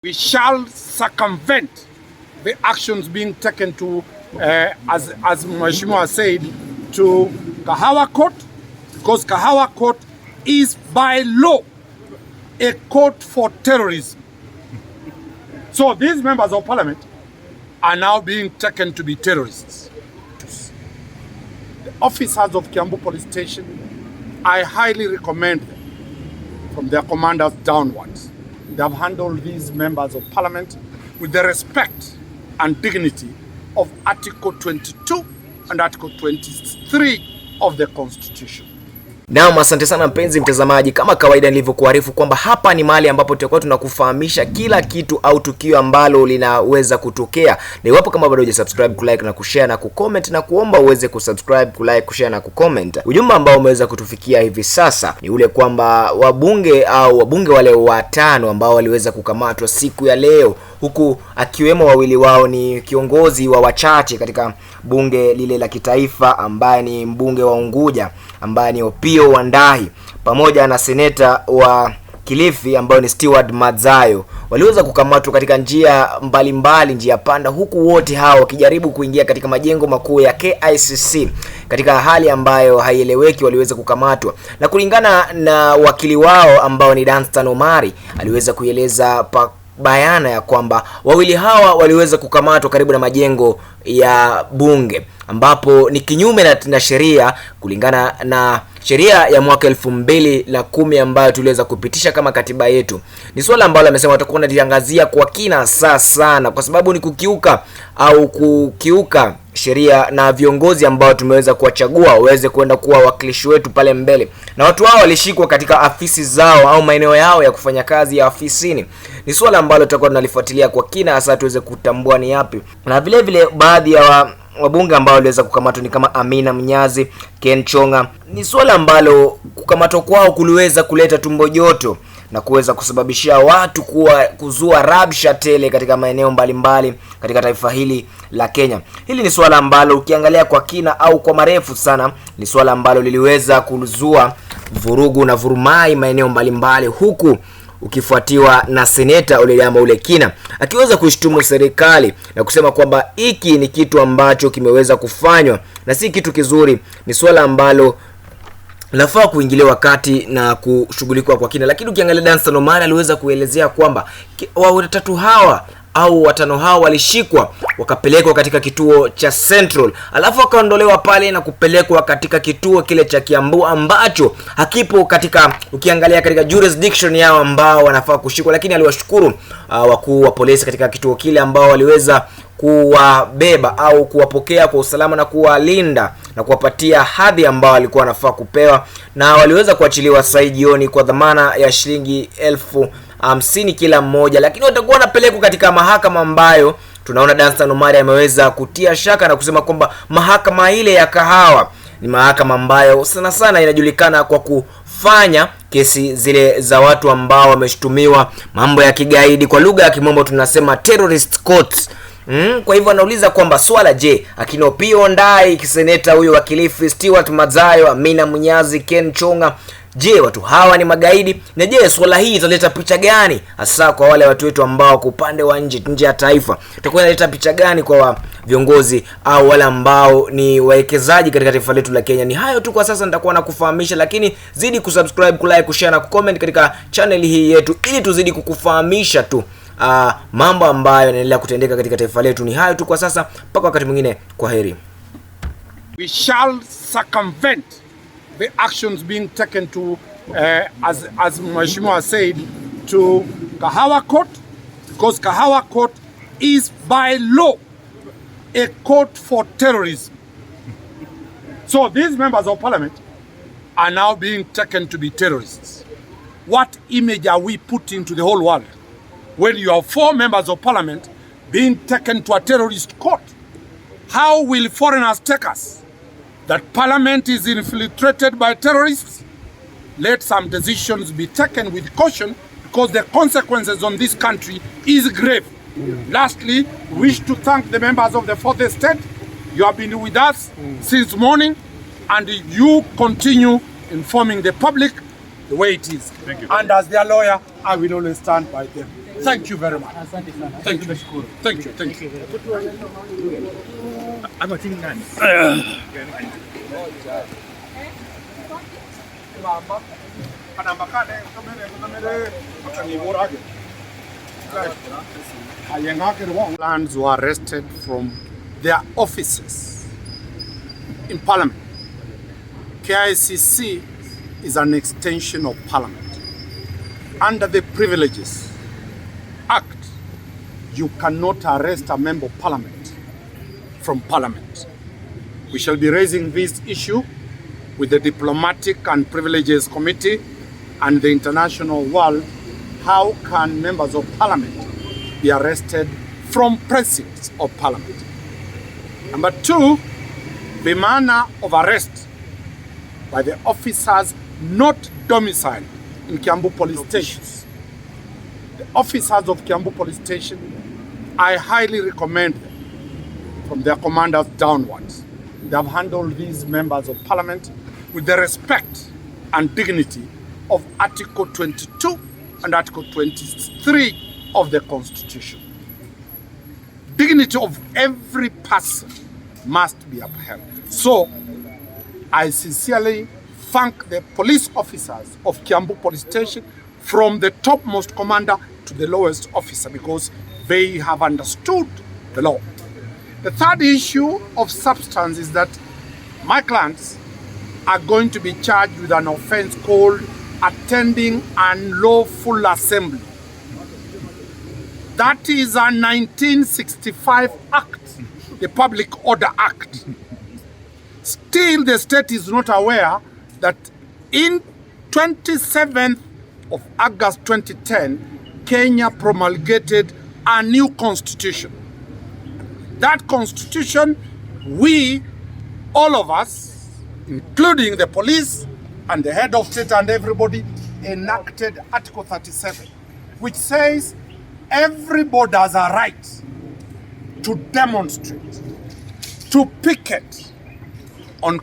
We shall circumvent the actions being taken to, as Mheshimiwa said, to Kahawa Court, because Kahawa Court is by law a court for terrorism. So these members of parliament are now being taken to be terrorists. The officers of Kiambu police station, I highly recommend them from their commanders downwards. They have handled these members of parliament with the respect and dignity of Article 22 and Article 23 of the Constitution. Naam, asante sana mpenzi mtazamaji, kama kawaida nilivyokuarifu kwamba hapa ni mahali ambapo tutakuwa tunakufahamisha kila kitu au tukio ambalo linaweza kutokea. Na iwapo kama bado hujasubscribe, kulike na kushare na kucomment, na kuomba uweze kusubscribe, kulike, kushare na kucomment. Ujumbe ambao umeweza kutufikia hivi sasa ni ule kwamba wabunge wale watano ambao waliweza kukamatwa siku ya leo, huku akiwemo wawili wao ni kiongozi wa wachache katika bunge lile la kitaifa ambaye ni mbunge wa Unguja ambaye ni Opio Wandahi, pamoja na seneta wa Kilifi ambaye ni Stewart Madzayo, waliweza kukamatwa katika njia mbalimbali, njia panda, huku wote hao wakijaribu kuingia katika majengo makuu ya KICC katika hali ambayo haieleweki. Waliweza kukamatwa, na kulingana na wakili wao ambao ni Danstan Omari, aliweza kueleza bayana ya kwamba wawili hawa waliweza kukamatwa karibu na majengo ya bunge, ambapo ni kinyume na sheria, kulingana na sheria ya mwaka 2010 ambayo tuliweza kupitisha kama katiba yetu. Ni swala ambalo amesema watakuwa wanaliangazia kwa kina sana, kwa sababu ni kukiuka sheria na viongozi ambao tumeweza kuwachagua waweze kwenda kuwa wakilishi wetu pale mbele, na watu hao walishikwa katika afisi zao au maeneo yao ya kufanya kazi ya ofisini. Ni swala ambalo tutakuwa tunalifuatilia kwa kina, hasa tuweze kutambua ni yapi. Na vile vile baadhi ya wabunge ambao waliweza kukamatwa ni kama Amina Mnyazi, Ken Chonga. Ni swala ambalo kukamatwa kwao kuliweza kuleta tumbo joto na kuweza kusababishia watu kuzua rabsha tele katika maeneo mbalimbali katika taifa hili la Kenya. Hili ni swala ambalo ukiangalia kwa kina au kwa marefu sana, ni swala ambalo liliweza kuzua vurugu na vurumai maeneo mbalimbali, huku ukifuatiwa na seneta ule Kina akiweza kushtumu serikali na kusema kwamba hiki ni kitu ambacho kimeweza kufanywa na si kitu kizuri. Ni swala ambalo lafaa kuingiliwa wakati na kushughulikiwa kwa kina. Lakini ukiangalia Danstan Omari aliweza kuelezea kwamba watatu hawa au watano hao walishikwa wakapelekwa katika kituo cha Central, alafu wakaondolewa pale na kupelekwa katika kituo kile cha Kiambu ambacho hakipo ukiangalia katika jurisdiction yao ambao wanafaa kushikwa. Lakini aliwashukuru wakuu wa polisi katika kituo kile ambao waliweza kuwabeba au kuwapokea kwa usalama na kuwalinda na kuwapatia hadhi ambao walikuwa wanafaa kupewa, na waliweza kuachiliwa saa jioni kwa dhamana ya shilingi 50,000 kila mmoja. Lakini watakuwa wanapelekwa katika mahakama ambayo tunaona Danstan Omari ameweza kutia shaka na kusema kwamba mahakama ile ya Kahawa ni mahakama ambayo sana inajulikana kwa kufanya kesi zile za watu ambao wameshtumiwa mambo ya kigaidi, kwa lugha ya kimombo tunasema terrorist courts. Kwa hivyo anauliza kwamba swala, je, akina Opio Wandahi, kiseneta huyo wa Kilifi, Stewart Madzayo, Amina Mnyazi, Ken Chonga, je, watu hawa ni magaidi? Na je, swala hii italeta picha gani hasa kwa wale watu wetu ambao kwa upande wa nje ya taifa? Itakuwa inaleta picha gani kwa viongozi au wale ambao ni wawekezaji katika taifa letu la Kenya? Ni hayo tu kwa sasa nitakuwa nakufahamisha, lakini zidi kusubscribe, kulike, kushare na kucomment katika channel hii yetu ili tuzidi kukufahamisha tu mambo ambayo yanaendelea kutendeka katika taifa letu. Ni hayo tu kwa sasa, mpaka wakati mwingine, kwaheri. We shall circumvent the actions being taken to, as Mheshimiwa said, to Kahawa Court, because Kahawa Court is by law a court for terrorism. So these members of parliament are now being taken to be terrorists. What image are we putting to the whole world when you have 4 members of parliament being taken to a terrorist court? How will foreigners take us? That parliament is infiltrated by terrorists? Let some decisions be taken with caution, because the consequences on this country is grave. Lastly, we wish to thank the members of the 4th estate. You have been with us since morning, and you continue informing the public the way it is. Thank you. And as their lawyer, I will always stand by them. Thank you very much. Thank you. Thank you. Thank you. I'm a team man. Lands were arrested from their offices in Parliament. KICC is an extension of Parliament. Under the Privileges Act, you cannot arrest a member of Parliament from Parliament. We shall be raising this issue with the Diplomatic and Privileges Committee and the international world. How can members of Parliament be arrested from precincts of Parliament? Number two, the manner of arrest by the officers not domiciled in Kiambu police stations. The officers of Kiambu police station, I highly recommend them from their commanders downwards. They have handled these members of Parliament with the respect and dignity of Article 22 and Article 23 of the Constitution. Dignity of every person must be upheld. So, I sincerely thank the police officers of Kiambu Police Station from the topmost commander to the lowest officer because they have understood the law. The third issue of substance is that my clients are going to be charged with an offense called attending unlawful assembly. That is a 1965 act, the Public Order Act. Still, the state is not aware that in 27th of August 2010, Kenya promulgated a new constitution. That constitution, we, all of us, including the police and the head of state and everybody, enacted Article 37, which says everybody has a right to demonstrate, to picket,